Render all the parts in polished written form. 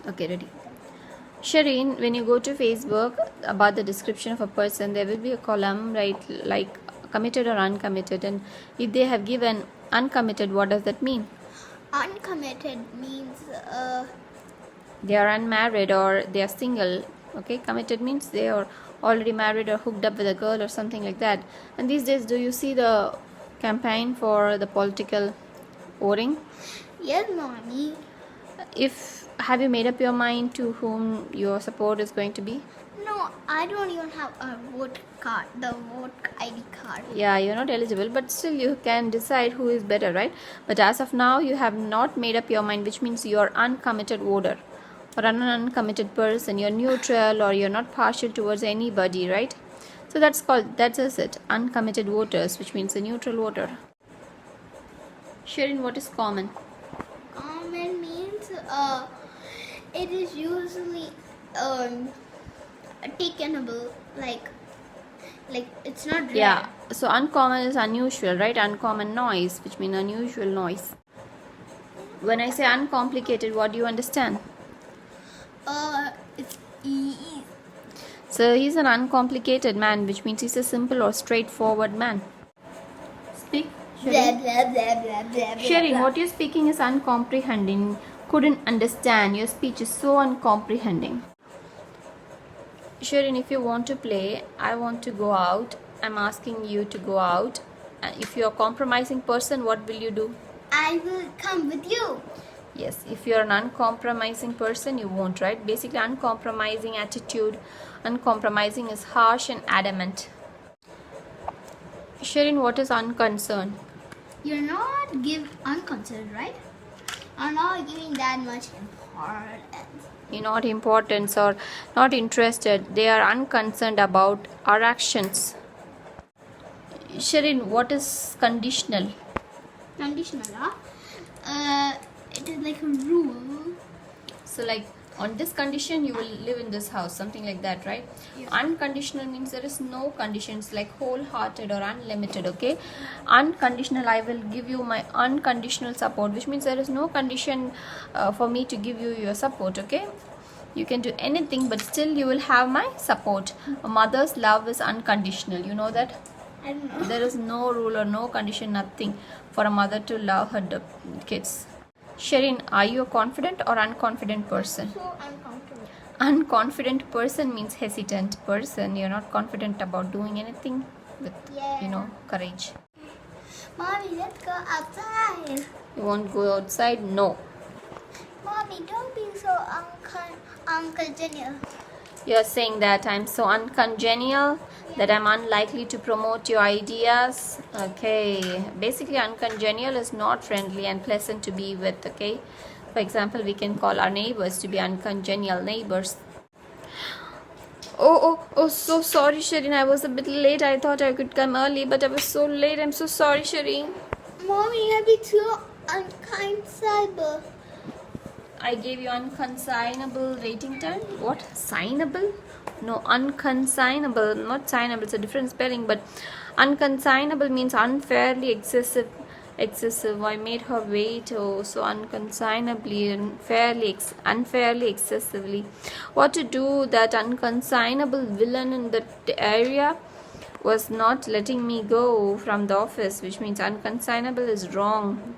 Okay, ready. Shereen, when you go to Facebook about the description of a person, there will be a column, right, like committed or uncommitted. And if they have given uncommitted, what does that mean? Uncommitted means They are unmarried or they are single. Okay, committed means they are already married or hooked up with a girl or something like that. And these days, do you see the campaign for the political voting? yes, mommy. If have you made up your mind to whom your support is going to be? No, I don't even have a vote card, the vote ID card. Yeah, you're not eligible, but still you can decide who is better, right? But as of now, you have not made up your mind, which means you're uncommitted voter or an uncommitted person. You're neutral or you're not partial towards anybody, right? So that's just it, uncommitted voters, which means a neutral voter. Shereen, what is common? Common means it is usually takenable, like it's not rare. Yeah, so uncommon is unusual, right? Uncommon noise, which means unusual noise. When I say uncomplicated, what do you understand? It's easy. So he's an uncomplicated man, which means he's a simple or straightforward man. Speak, Blah Shereen. blah blah blah blah. Shereen, what you're speaking is uncomprehending. Couldn't understand. Your speech is so uncomprehending. Shereen, if you want to play, I want to go out. I'm asking you to go out. If you're a compromising person, what will you do? I will come with you. Yes, if you're an uncompromising person, you won't, right? Basically, uncompromising attitude. Uncompromising is harsh and adamant. Shereen, what is unconcerned? You're not unconsidered, right? I'm not giving that much importance. You're not important or not interested. They are unconcerned about our actions. Shereen, what is conditional? Conditional, huh? It is like a rule. So like on this condition you will live in this house, something like that, right? Yes. Unconditional means there is no conditions, like wholehearted or unlimited. Okay, unconditional, I will give you my unconditional support, which means there is no condition for me to give you your support. Okay, you can do anything but still you will have my support. A mother's love is unconditional, you know that? I don't know. There is no rule or no condition, nothing for a mother to love her kids. Shereen, are you a confident or unconfident person? So uncomfortable. Unconfident person means hesitant person. You're not confident about doing anything with, Yeah. courage. Mommy, let's go outside. You won't go outside? No. Mommy, don't be so uncongenial. You're saying that I'm so uncongenial, that I'm unlikely to promote your ideas. Okay. Basically, uncongenial is not friendly and pleasant to be with. Okay. For example, we can call our neighbors to be uncongenial neighbors. Oh, so sorry, Shereen. I was a bit late. I thought I could come early, but I was so late. I'm so sorry, Shereen. Mommy, you're being too unkind, cyber. I gave you unconsignable waiting time. What? Signable? No, unconsignable, not signable. It's a different spelling, but unconsignable means unfairly excessive. I made her wait. Oh, so unconsignably, unfairly, excessively. What to do? That unconsignable villain in that area was not letting me go from the office, which means unconsignable is wrong.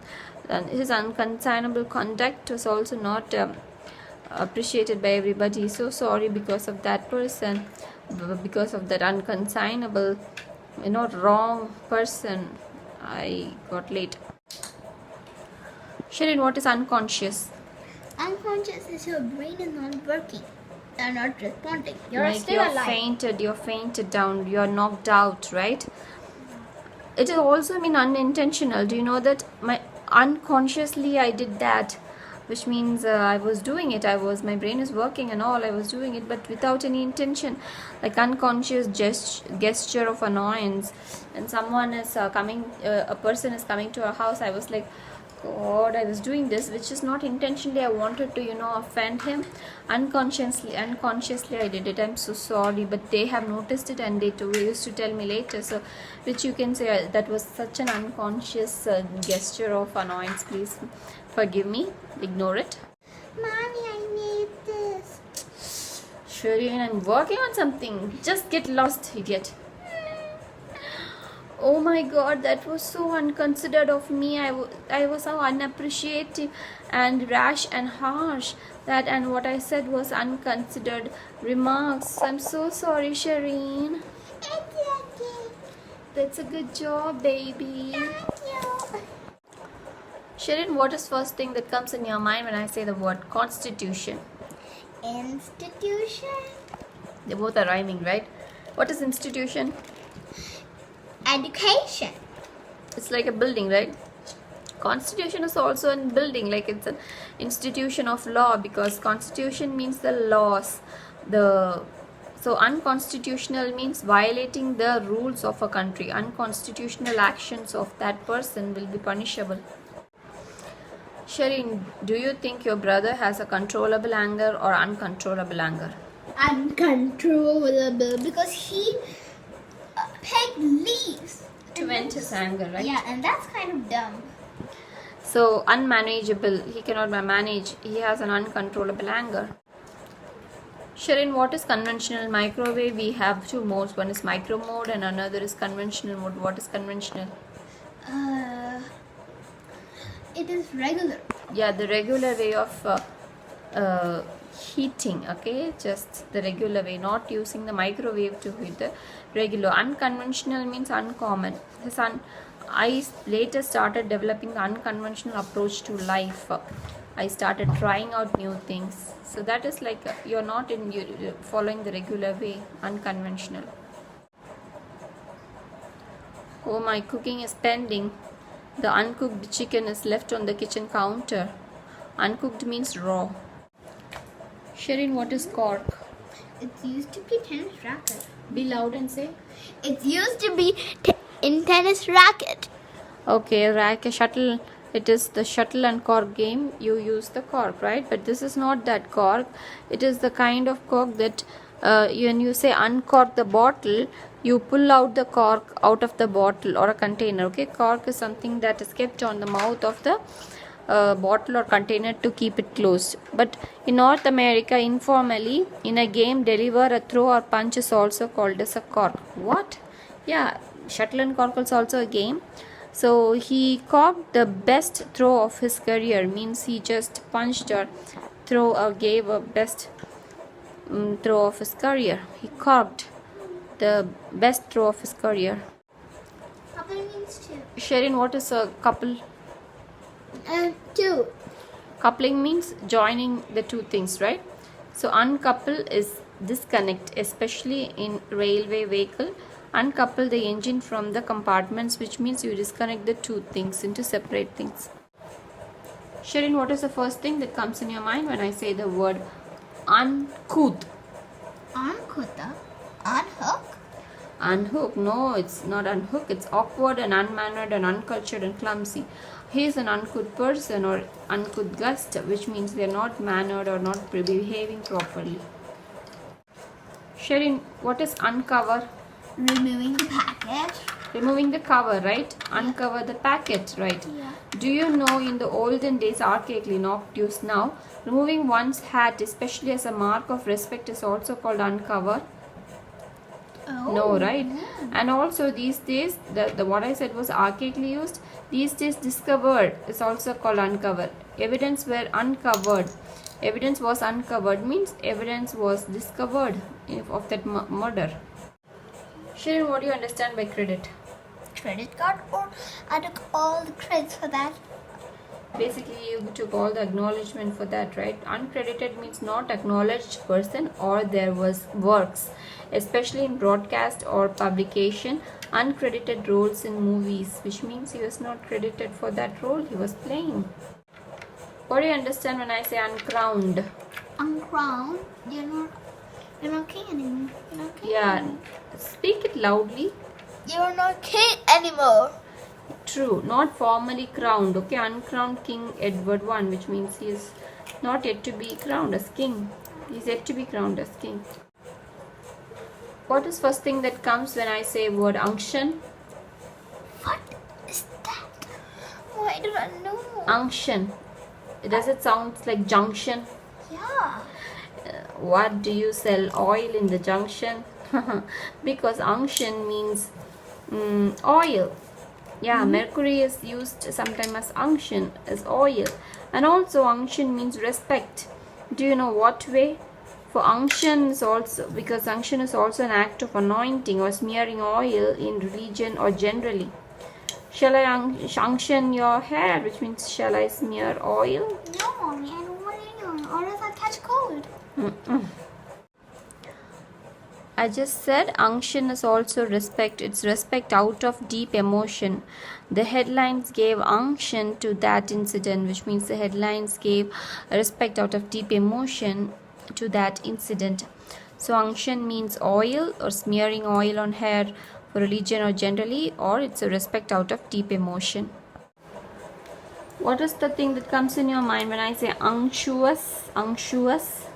And his unconsignable conduct was also not appreciated by everybody. So sorry because of that person, because of that unconsignable, wrong person. I got late. Shereen, what is unconscious? Unconscious is your brain is not working. You're not responding. You're Like still you're alive. you're fainted down, you're knocked out, right? It is also mean unintentional. Do you know that my unconsciously I did that, which means I was doing it. My brain is working and all. I was doing it, but without any intention, like unconscious gesture of annoyance. And someone is coming, a person is coming to our house. I was like, God, I was doing this, which is not intentionally. I wanted to, offend him. Unconsciously, I did it. I'm so sorry, but they have noticed it and they used to tell me later. So, which you can say that was such an unconscious gesture of annoyance. Please forgive me. Ignore it. Mommy, I need Shereen, I'm working on something. Just get lost, idiot. Oh my god, that was so unconsidered of me. I was so unappreciative and rash and harsh. And what I said was unconsidered remarks. I'm so sorry, Shereen. That's a good job, baby. Shereen, what is first thing that comes in your mind when I say the word constitution? Institution. They both are rhyming, right? What is institution? Education. It's like a building, right? Constitution is also a building, like it's an institution of law, because constitution means the laws. So unconstitutional means violating the rules of a country. Unconstitutional actions of that person will be punishable. Shereen, do you think your brother has a controllable anger or uncontrollable anger? Uncontrollable, because he pegged leaves To vent his anger, right? Yeah, and that's kind of dumb. So unmanageable, he cannot manage, he has an uncontrollable anger. Shereen, what is conventional microwave? We have two modes, one is micro mode and another is conventional mode. What is conventional? It is regular. Yeah, the regular way of heating, okay? Just the regular way, not using the microwave to heat the regular. Unconventional means uncommon. I later started developing the unconventional approach to life. I started trying out new things. So that is like you're not following the regular way, unconventional. Oh, my cooking is pending. The uncooked chicken is left on the kitchen counter. Uncooked means raw. Shereen, what is cork? It's used to be tennis racket. Be loud and say. It's used to be in tennis racket. Okay, shuttle. It is the shuttle and cork game. You use the cork, right? But this is not that cork. It is the kind of cork that when you say uncork the bottle, you pull out the cork out of the bottle or a container. Okay, cork is something that is kept on the mouth of the bottle or container to keep it closed. But in North America, informally, in a game, deliver, a throw or punch is also called as a cork. What? Yeah, shuttle and cork is also a game. So he corked the best throw of his career, means he just punched or gave a best throw of his career. He corked the best throw of his career. Couple means two. Shereen, what is a couple? Two. Coupling means joining the two things, right? So uncouple is disconnect, especially in railway vehicle. Uncouple the engine from the compartments, which means you disconnect the two things into separate things. Shereen, what is the first thing that comes in your mind when I say the word uncouth? Uncouth? Unhook? Unhook? No, it's not unhook. It's awkward and unmannered and uncultured and clumsy. He is an uncouth person or uncouth guest, which means they are not mannered or not behaving properly. Shereen, what is uncover? Removing the packet. Removing the cover, right? Uncover the packet, right? Yeah. Do you know in the olden days, archaically not used now, removing one's hat, especially as a mark of respect, is also called uncover? Oh. No, right? Yeah. And also these days, the what I said was archaically used. These days, discovered is also called uncover. Evidence were uncovered. Evidence was uncovered means evidence was discovered of that murder. Shereen, what do you understand by credit? Credit card, or I took all the credits for that. Basically, you took all the acknowledgement for that, right? Uncredited means not acknowledged person or there was works, especially in broadcast or publication. Uncredited roles in movies, which means he was not credited for that role he was playing. What do you understand when I say uncrowned? Uncrowned? You're not king anymore. You're not king Yeah, anymore. speak it loudly. You're not king anymore. True, not formally crowned. Okay, uncrowned King Edward I, which means he is not yet to be crowned as king. He is yet to be crowned as king. What is first thing that comes when I say word unction? What is that? Why do I know? Unction. Does it sound like junction? Yeah. What do you sell oil in the junction? Because unction means oil. Yeah, mercury is used sometimes as unction, as oil. And also unction means respect. Do you know what way? For unction is also, because unction is also an act of anointing or smearing oil in religion or generally. Shall I unction your hair, which means shall I smear oil? No, mommy, I don't want anyone, or else I'll catch cold. I just said unction is also respect. It's respect out of deep emotion. The headlines gave unction to that incident, which means the headlines gave respect out of deep emotion to that incident. So unction means oil or smearing oil on hair for religion or generally, or it's a respect out of deep emotion. What is the thing that comes in your mind when I say unctuous? Unctuous?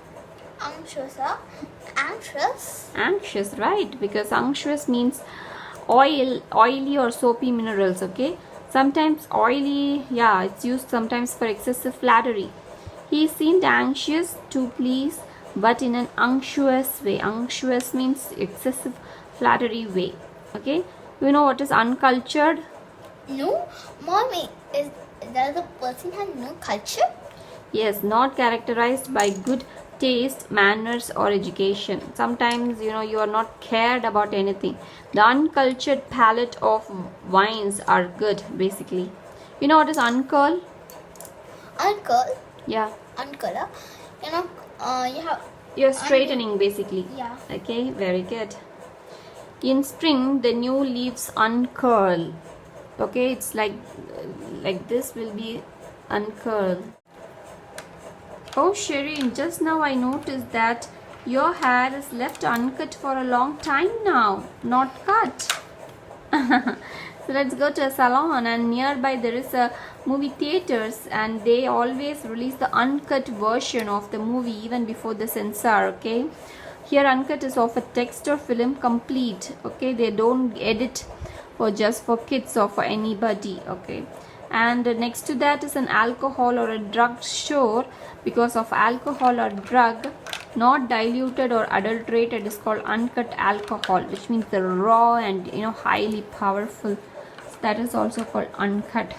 Anxious? Anxious, right? Because unctuous means oily or soapy minerals, okay? Sometimes oily, yeah, it's used sometimes for excessive flattery. He seemed anxious to please, but in an unctuous way. Unctuous means excessive flattery way, okay? You know what is uncultured? No, mommy, is that the person has no culture? Yes, not characterized by good taste, manners, or education. Sometimes, you are not cared about anything. The uncultured palate of wines are good, basically. You know what is uncurl? Uncle? Yeah. Uncolor? You have... You're straightening, basically. Yeah. Okay, very good. In spring, the new leaves uncurl. Okay, it's like this will be uncurl. Oh, Shereen, just now I noticed that your hair is left uncut for a long time now, not cut. So let's go to a salon, and nearby there is a movie theaters, and they always release the uncut version of the movie even before the censor, okay? Here uncut is of a text or film complete, okay? They don't edit for just for kids or for anybody, okay? And next to that is an alcohol or a drug store, because of alcohol or drug not diluted or adulterated is called uncut alcohol, which means the raw and highly powerful. So that is also called uncut.